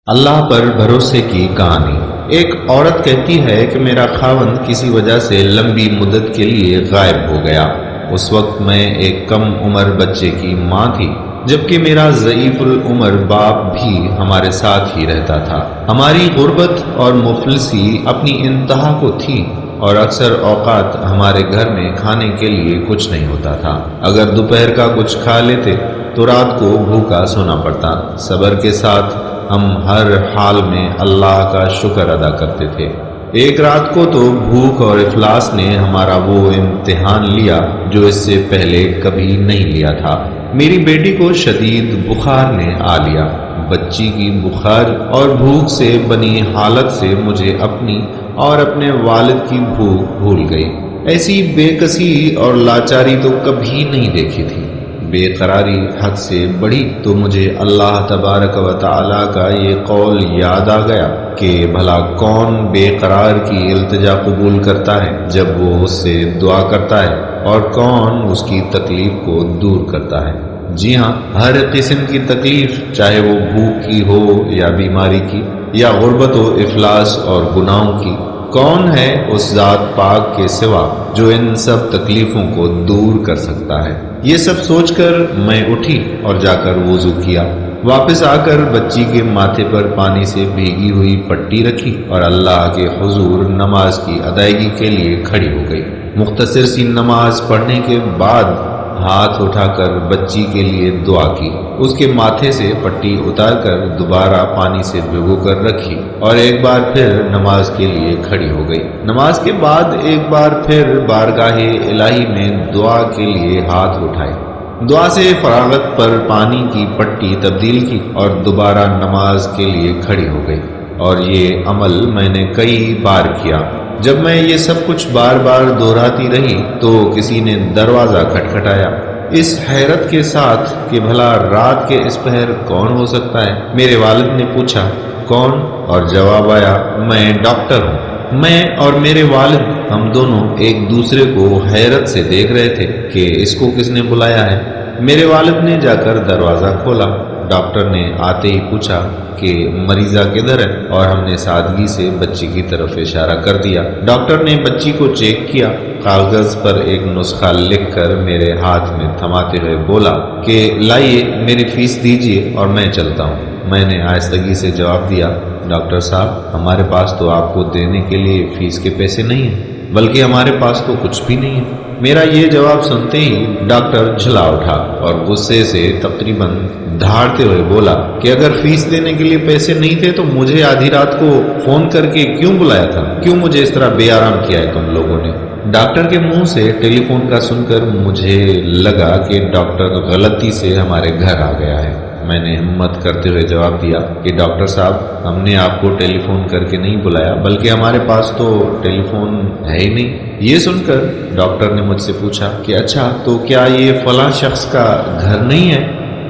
اللہ پر بھروسے کی کہانی۔ ایک عورت کہتی ہے کہ میرا خاوند کسی وجہ سے لمبی مدت کے لیے غائب ہو گیا۔ اس وقت میں ایک کم عمر بچے کی ماں تھی، جبکہ میرا ضعیف العمر باپ بھی ہمارے ساتھ ہی رہتا تھا۔ ہماری غربت اور مفلسی اپنی انتہا کو تھی اور اکثر اوقات ہمارے گھر میں کھانے کے لیے کچھ نہیں ہوتا تھا۔ اگر دوپہر کا کچھ کھا لیتے تو رات کو بھوکا سونا پڑتا۔ صبر کے ساتھ ہم ہر حال میں اللہ کا شکر ادا کرتے تھے۔ ایک رات کو تو بھوک اور افلاس نے ہمارا وہ امتحان لیا جو اس سے پہلے کبھی نہیں لیا تھا۔ میری بیٹی کو شدید بخار نے آ لیا۔ بچی کی بخار اور بھوک سے بنی حالت سے مجھے اپنی اور اپنے والد کی بھوک بھول گئی۔ ایسی بے کسی اور لاچاری تو کبھی نہیں دیکھی تھی۔ بے قراری حد سے بڑھی تو مجھے اللہ تبارک و تعالیٰ کا یہ قول یاد آ گیا کہ بھلا کون بے قرار کی التجا قبول کرتا ہے جب وہ اس سے دعا کرتا ہے، اور کون اس کی تکلیف کو دور کرتا ہے۔ جی ہاں، ہر قسم کی تکلیف، چاہے وہ بھوک کی ہو یا بیماری کی یا غربت و افلاس اور گناہوں کی، کون ہے اس ذات پاک کے سوا جو ان سب تکلیفوں کو دور کر سکتا ہے۔ یہ سب سوچ کر میں اٹھی اور جا کر وضو کیا۔ واپس آ کر بچی کے ماتھے پر پانی سے بھیگی ہوئی پٹی رکھی اور اللہ کے حضور نماز کی ادائیگی کے لیے کھڑی ہو گئی۔ مختصر سی نماز پڑھنے کے بعد ہاتھ اٹھا کر بچی کے لیے دعا کی، اس کے ماتھے سے پٹی اتار کر دوبارہ پانی سے بھگو کر رکھی اور ایک بار پھر نماز کے لیے کھڑی ہو گئی۔ نماز کے بعد ایک بار پھر بارگاہ الہی میں دعا کے لیے ہاتھ اٹھائے، دعا سے فراغت پر پانی کی پٹی تبدیل کی اور دوبارہ نماز کے لیے کھڑی ہو گئی۔ اور یہ عمل میں نے کئی بار کیا۔ جب میں یہ سب کچھ بار بار دہراتی رہی تو کسی نے دروازہ کھٹکھٹایا، اس حیرت کے ساتھ کہ بھلا رات کے اس پہر کون ہو سکتا ہے۔ میرے والد نے پوچھا، کون؟ اور جواب آیا، میں ڈاکٹر ہوں۔ میں اور میرے والد ہم دونوں ایک دوسرے کو حیرت سے دیکھ رہے تھے کہ اس کو کس نے بلایا ہے۔ میرے والد نے جا کر دروازہ کھولا۔ ڈاکٹر نے آتے ہی پوچھا کہ مریضہ کدھر ہے، اور ہم نے سادگی سے بچی کی طرف اشارہ کر دیا۔ ڈاکٹر نے بچی کو چیک کیا، کاغذ پر ایک نسخہ لکھ کر میرے ہاتھ میں تھماتے ہوئے بولا کہ لائیے میری فیس دیجیے اور میں چلتا ہوں۔ میں نے آہستگی سے جواب دیا، ڈاکٹر صاحب، ہمارے پاس تو آپ کو دینے کے لیے فیس کے پیسے نہیں ہیں، بلکہ ہمارے پاس تو کچھ بھی نہیں ہے۔ میرا یہ جواب سنتے ہی ڈاکٹر جھلا اٹھا اور غصے سے تقریباً دھاڑتے ہوئے بولا کہ اگر فیس دینے کے لیے پیسے نہیں تھے تو مجھے آدھی رات کو فون کر کے کیوں بلایا تھا؟ کیوں مجھے اس طرح بے آرام کیا ہے تم لوگوں نے؟ ڈاکٹر کے منہ سے ٹیلی فون کا سن کر مجھے لگا کہ ڈاکٹر غلطی سے ہمارے گھر آ گیا ہے۔ میں نے ہمت کرتے ہوئے جواب دیا کہ ڈاکٹر صاحب، ہم نے آپ کو ٹیلی فون کر کے نہیں بلایا، بلکہ ہمارے پاس تو ٹیلی فون ہے ہی نہیں۔ یہ سن کر ڈاکٹر نے مجھ سے پوچھا کہ اچھا تو کیا یہ فلاں شخص کا گھر نہیں ہے؟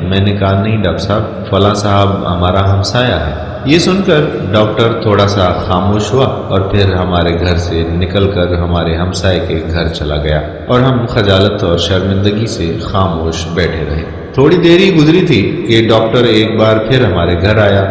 میں نے کہا نہیں ڈاکٹر صاحب، فلاں صاحب ہمارا ہمسایہ ہے۔ یہ سن کر ڈاکٹر تھوڑا سا خاموش ہوا اور پھر ہمارے گھر سے نکل کر ہمارے ہمسائے کے گھر چلا گیا اور ہم خجالت اور شرمندگی سے خاموش بیٹھے رہے۔ تھوڑی دیر ہی گزری تھی کہ ڈاکٹر ایک بار پھر ہمارے گھر آیا،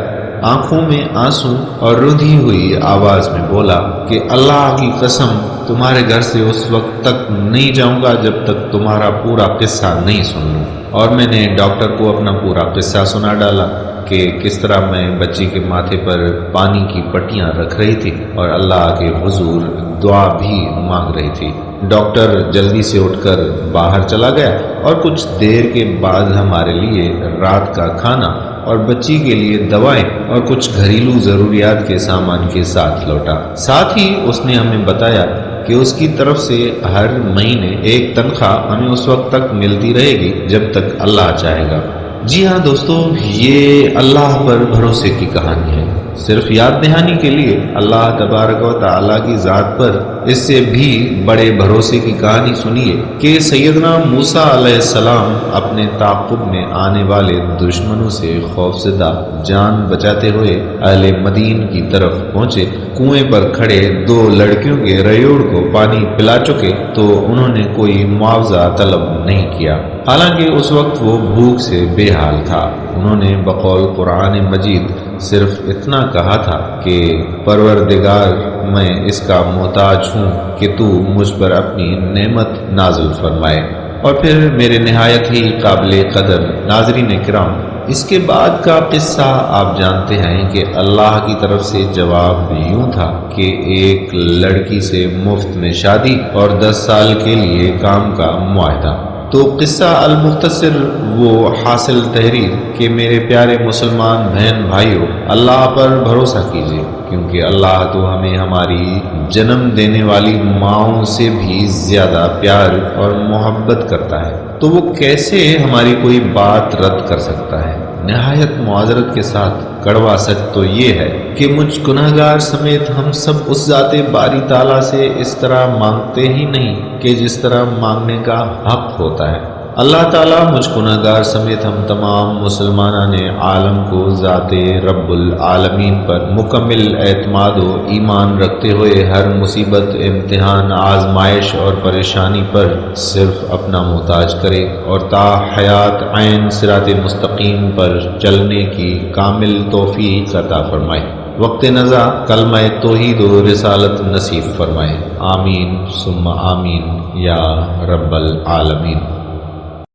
آنکھوں میں آنسو اور رندھی ہوئی آواز میں بولا کہ اللہ کی قسم تمہارے گھر سے اس وقت تک نہیں جاؤں گا جب تک تمہارا پورا قصہ نہیں سن لوں۔ اور میں نے ڈاکٹر کو اپنا پورا قصہ سنا ڈالا کہ کس طرح میں بچی کے ماتھے پر پانی کی پٹیاں رکھ رہی تھی اور اللہ کے حضور دعا بھی مانگ رہی تھی۔ ڈاکٹر جلدی سے اٹھ کر باہر چلا گیا اور کچھ دیر کے بعد ہمارے لیے رات کا کھانا اور بچی کے لیے دوائیں اور کچھ گھریلو ضروریات کے سامان کے ساتھ لوٹا۔ ساتھ ہی اس نے ہمیں بتایا کہ اس کی طرف سے ہر مہینے ایک تنخواہ ہمیں اس وقت تک ملتی رہے گی جب تک اللہ چاہے گا۔ جی ہاں دوستو، یہ اللہ پر بھروسے کی کہانی ہے۔ صرف یاد دہانی کے لیے اللہ تبارک و تعالیٰ کی ذات پر اس سے بھی بڑے بھروسے کی کہانی سنیے کہ سیدنا موسیٰ علیہ السلام اپنے تعاقب میں آنے والے دشمنوں سے خوفزدہ جان بچاتے ہوئے اہل مدین کی طرف پہنچے۔ کنویں پر کھڑے دو لڑکیوں کے ریوڑ کو پانی پلا چکے تو انہوں نے کوئی معاوضہ طلب نہیں کیا، حالانکہ اس وقت وہ بھوک سے بے حال تھا۔ انہوں نے بقول قرآن مجید صرف اتنا کہا تھا کہ پروردگار میں اس کا محتاج ہوں کہ تو مجھ پر اپنی نعمت نازل فرمائے۔ اور پھر میرے نہایت ہی قابل قدر ناظرین کرام، اس کے بعد کا قصہ آپ جانتے ہیں کہ اللہ کی طرف سے جواب یوں تھا کہ ایک لڑکی سے مفت میں شادی اور 10 سال کے لیے کام کا معاہدہ۔ تو قصہ المختصر وہ حاصل تحریر کہ میرے پیارے مسلمان بہن بھائیوں، اللہ پر بھروسہ کیجیے، کیونکہ اللہ تو ہمیں ہماری جنم دینے والی ماؤں سے بھی زیادہ پیار اور محبت کرتا ہے، تو وہ کیسے ہماری کوئی بات رد کر سکتا ہے؟ نہایت معذرت کے ساتھ کڑوا سچ تو یہ ہے کہ مجھ گناہگار سمیت ہم سب اس ذات باری تعالیٰ سے اس طرح مانگتے ہی نہیں کہ جس طرح مانگنے کا حق ہوتا ہے۔ اللہ تعالیٰ مجھ گناہگار سمیت ہم تمام مسلمانان عالم کو ذات رب العالمین پر مکمل اعتماد و ایمان رکھتے ہوئے ہر مصیبت، امتحان، آزمائش اور پریشانی پر صرف اپنا محتاج کرے اور تا حیات عین صراط مستقیم پر چلنے کی کامل توفیق عطا فرمائے۔ وقت نزا کلمہ توحید و رسالت نصیب فرمائے۔ آمین ثم آمین یا رب العالمین۔